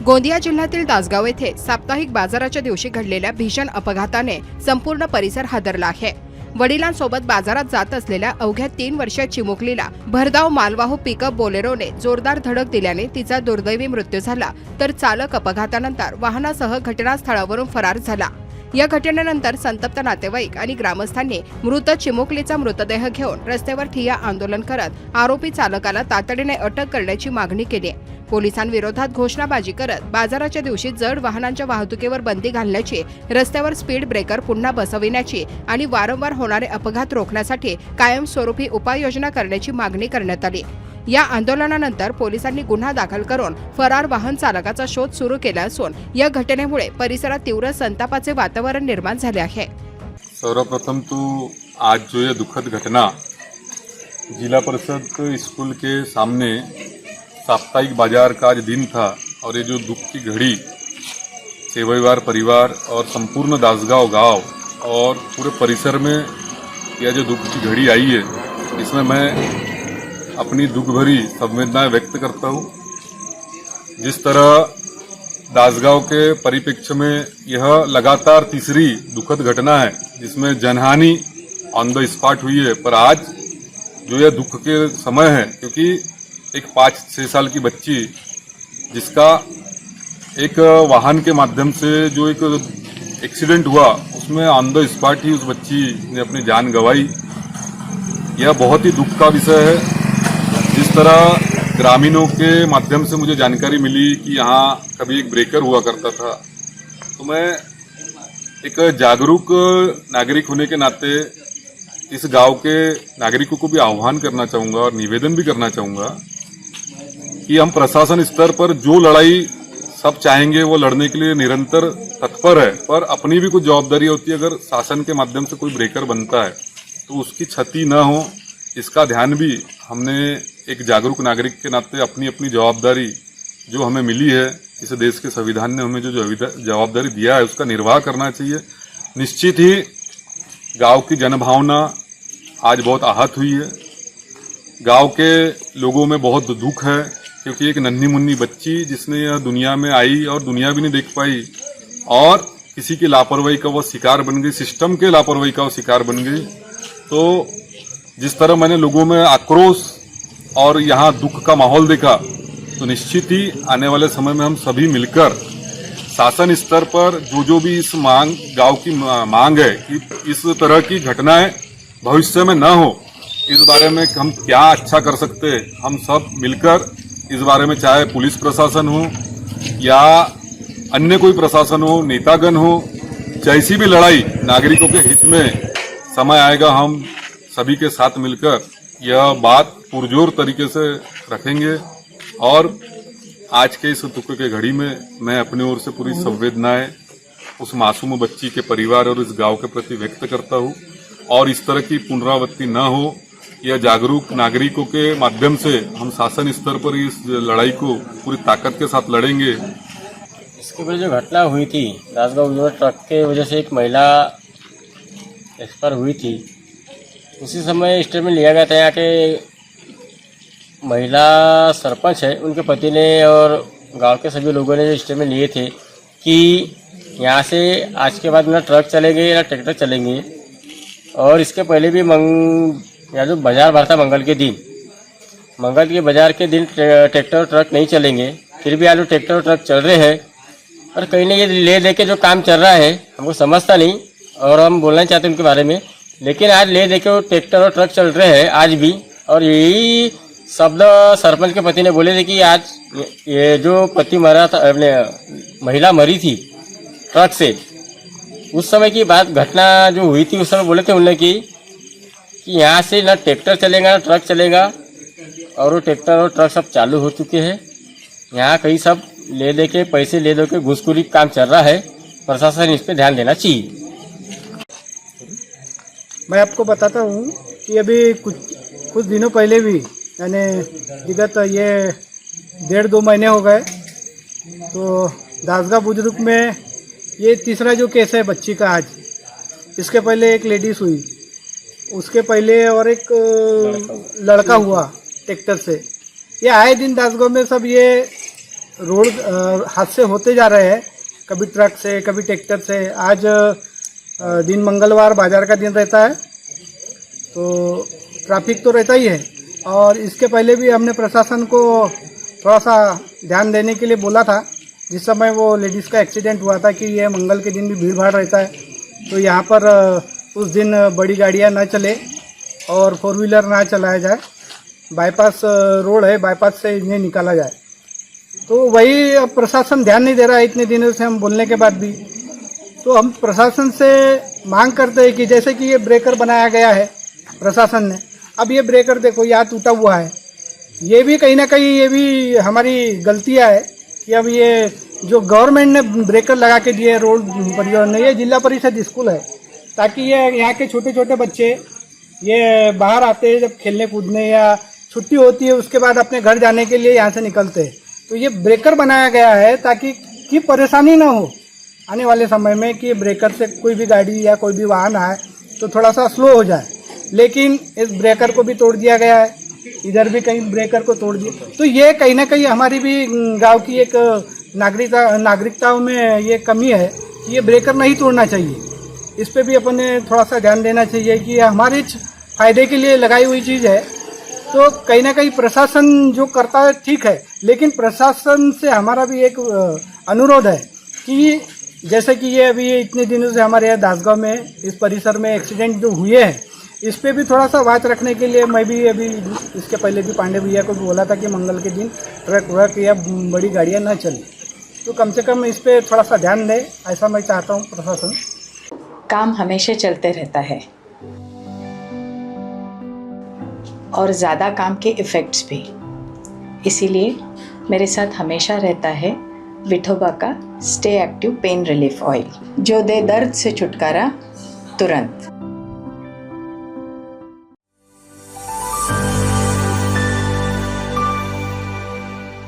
गोंदिया जिल्ह्यातील तासगाव येथे साप्ताहिक बाजाराच्या दिवशी घडलेल्या भीषण अपघाताने संपूर्ण परिसर हादरला आहे। वडिलांसोबत बाजारात जात असलेल्या अवघ्या 3 वर्षीय चिमुकलीला भरधाव मालवाहू पिकअप बोलेरोने जोरदार धडक दिल्याने तिचा दुर्दैवी मृत्यू झाला, तर चालक अपघातानंतर वाहनासह घटनास्थळावरून फरार झाला। या घटनेनंतर संतप्त नातेवाईक आणि ग्रामस्थांनी मृत चिमुकलीचा मृतदेह घेऊन रस्त्यावर ठिय्या आंदोलन करत आरोपी चालकाला तातडीने अटक करण्याची मागणी केली। पोलिसांविरोधात घोषणाबाजी करत बाजाराच्या दिवशी जड वाहनांच्या वाहतुकीवर बंदी घालण्याची, रस्त्यावर स्पीड ब्रेकर पुन्हा बसविण्याची आणि वारंवार होणारे अपघात रोखण्यासाठी कायमस्वरूपी उपाययोजना करण्याची मागणी करण्यात आली। या आंदोलनानंतर पोलिसांनी गुन्हा दाखल करून फरार वाहन चालकाचा शोध सुरू केला असून या घटनेमुळे परिसरात तीव्र संतापाचे वातावरण निर्माण झाले आहे। सर्वप्रथम तो आज जो ये दुखद घटना जिला परिषद स्कूल के सामने साप्ताहिक बाजार का आज दिन था और ये जो दुख की घड़ी सेवईवार परिवार और संपूर्ण दासगांव गांव और पूरे परिसर में यह जो दुख की घड़ी आई है, इसमें मैं अपनी दुख भरी संवेदनाएं व्यक्त करता हूँ। जिस तरह दासगांव के परिप्रेक्ष्य में यह लगातार तीसरी दुखद घटना है जिसमें जनहानि ऑन द स्पॉट हुई है, पर आज जो यह दुख के समय है, क्योंकि एक 5-6 साल की बच्ची जिसका एक वाहन के माध्यम से जो एक एक्सीडेंट हुआ उसमें ऑन द स्पॉट ही उस बच्ची ने अपनी जान गंवाई। यह बहुत ही दुख का विषय है। जिस तरह ग्रामीणों के माध्यम से मुझे जानकारी मिली कि यहाँ कभी एक ब्रेकर हुआ करता था, तो मैं एक जागरूक नागरिक होने के नाते इस गांव के नागरिकों को भी आह्वान करना चाहूँगा और निवेदन भी करना चाहूँगा कि हम प्रशासन स्तर पर जो लड़ाई सब चाहेंगे वो लड़ने के लिए निरंतर तत्पर है, पर अपनी भी कुछ जवाबदारी होती है। अगर शासन के माध्यम से कोई ब्रेकर बनता है तो उसकी क्षति न हो, इसका ध्यान भी हमने एक जागरूक नागरिक के नाते अपनी अपनी जवाबदारी जो हमें मिली है, इस देश के संविधान ने हमें जो जवाबदारी दिया है उसका निर्वाह करना चाहिए। निश्चित ही गांव की जनभावना आज बहुत आहत हुई है। गांव के लोगों में बहुत दुख है, क्योंकि एक नन्ही मुन्नी बच्ची जिसने यह दुनिया में आई और दुनिया भी नहीं देख पाई और किसी की लापरवाही का वो शिकार बन गई, सिस्टम के लापरवाही का वो शिकार बन गई। तो जिस तरह मैंने लोगों में आक्रोश और यहाँ दुख का माहौल देखा, तो निश्चित ही आने वाले समय में हम सभी मिलकर शासन स्तर पर जो भी इस गांव की मांग है कि इस तरह की घटनाएं भविष्य में न हो, इस बारे में हम क्या अच्छा कर सकते हैं, हम सब मिलकर इस बारे में, चाहे पुलिस प्रशासन हो या अन्य कोई प्रशासन हो, नेतागण हो, जैसी भी लड़ाई नागरिकों के हित में समय आएगा, हम सभी के साथ मिलकर यह बात पुरजोर तरीके से रखेंगे। और आज के इस दुख के घड़ी में मैं अपनी ओर से पूरी संवेदनाएं उस मासूम बच्ची के परिवार और इस गांव के प्रति व्यक्त करता हूं, और इस तरह की पुनरावृत्ति न हो, यह जागरूक नागरिकों के माध्यम से हम शासन स्तर पर इस लड़ाई को पूरी ताकत के साथ लड़ेंगे। इसके वजह जो घटना हुई थी दासगांव ट्रक के वजह से एक महिला एक्सपायर हुई थी, उसी समय स्टेटमेंट लिया गया था। यहाँ के महिला सरपंच है, उनके पति ने और गांव के सभी लोगों ने जो स्टेटमेंट लिए थे कि यहाँ से आज के बाद ना ट्रक चलेंगे ना ट्रैक्टर चलेंगे, और इसके पहले भी यहाँ जो बाजार भरता मंगल के बाजार के दिन ट्रैक्टर और ट्रक नहीं चलेंगे, फिर भी आज ट्रैक्टर और ट्रक चल रहे हैं। और कहीं ना ये ले दे के जो काम चल रहा है हमको समझता नहीं, और हम बोलना चाहते हैं उनके बारे में, लेकिन आज ले दे के वो ट्रैक्टर और ट्रक चल रहे हैं आज भी। और यही शब्द सरपंच के पति ने बोले थे कि आज ये जो पति मरा था, अपने महिला मरी थी ट्रक से, उस समय की बात घटना जो हुई थी उस समय बोले थे उन्होंने कि यहाँ से ना ट्रैक्टर चलेगा ना ट्रक चलेगा, और वो ट्रैक्टर और ट्रक सब चालू हो चुके हैं। यहाँ कहीं सब ले दे के पैसे ले दे के घूसखोरी काम चल रहा है, प्रशासन इस पर ध्यान देना चाहिए। मैं आपको बताता हूँ कि अभी कुछ दिनों पहले भी, यानी विगत ये 1.5-2 महीने हो गए, तो दासगांव बुजुर्ग में ये तीसरा जो केस है बच्ची का आज। इसके पहले एक लेडीज हुई, उसके पहले और एक लड़का हुआ ट्रैक्टर से। ये आए दिन दासगांव में सब ये रोड हादसे होते जा रहे हैं, कभी ट्रक से कभी ट्रैक्टर से। आज दिन मंगलवार बाजार का दिन रहता है तो ट्रैफिक तो रहता ही है, और इसके पहले भी हमने प्रशासन को थोड़ा सा ध्यान देने के लिए बोला था। जिस समय वो लेडीज़ का एक्सीडेंट हुआ था कि ये मंगल के दिन भी भीड़ भाड़ रहता है, तो यहाँ पर उस दिन बड़ी गाड़ियाँ ना चले और 4 व्हीलर ना चलाया जाए। बाईपास रोड है, बाईपास से इन्हें निकाला जाए। तो वही अब प्रशासन ध्यान नहीं दे रहा है इतने दिनों से हम बोलने के बाद भी। तो हम प्रशासन से मांग करते हैं कि जैसे कि ये ब्रेकर बनाया गया है प्रशासन ने, अब ये ब्रेकर देखो यहाँ टूटा हुआ है, ये भी कहीं ना कहीं ये भी हमारी गलतियाँ है कि अब ये जो गवर्नमेंट ने ब्रेकर लगा के दिए रोड परियोजना ने, ये जिला परिषद स्कूल है, ताकि ये यहाँ के छोटे छोटे बच्चे ये बाहर आते हैं जब खेलने कूदने या छुट्टी होती है उसके बाद अपने घर जाने के लिए यहाँ से निकलते हैं। तो ये ब्रेकर बनाया गया है ताकि कि परेशानी ना हो आने वाले समय में कि ब्रेकर से कोई भी गाड़ी या कोई भी वाहन आए तो थोड़ा सा स्लो हो जाए। लेकिन इस ब्रेकर को भी तोड़ दिया गया है, इधर भी कहीं ब्रेकर को तोड़ दिया। तो ये कहीं ना कहीं हमारी भी गांव की एक नागरिकताओं में ये कमी है कि ये ब्रेकर नहीं तोड़ना चाहिए। इस पे भी अपन ने थोड़ा सा ध्यान देना चाहिए कि हमारे फायदे के लिए लगाई हुई चीज़ है। तो कहीं ना कहीं प्रशासन जो करता है ठीक है, लेकिन प्रशासन से हमारा भी एक अनुरोध है कि जैसे कि ये अभी इतने दिनों से हमारे यहाँ दासगांव में इस परिसर में एक्सीडेंट जो हुए हैं, इस पे भी थोड़ा सा बात रखने के लिए मैं भी अभी इसके पहले भी पांडे भैया को भी बोला था कि मंगल के दिन ट्रक व्रक या बड़ी गाड़ियाँ ना चलें। तो कम से कम इस पे थोड़ा सा ध्यान दें, ऐसा मैं चाहता हूँ प्रशासन। काम हमेशा चलते रहता है और ज़्यादा काम के इफ़ेक्ट्स भी, इसीलिए मेरे साथ हमेशा रहता है विठोबा का stay active pain relief oil, जो दे दर्द से छुटकारा तुरंत।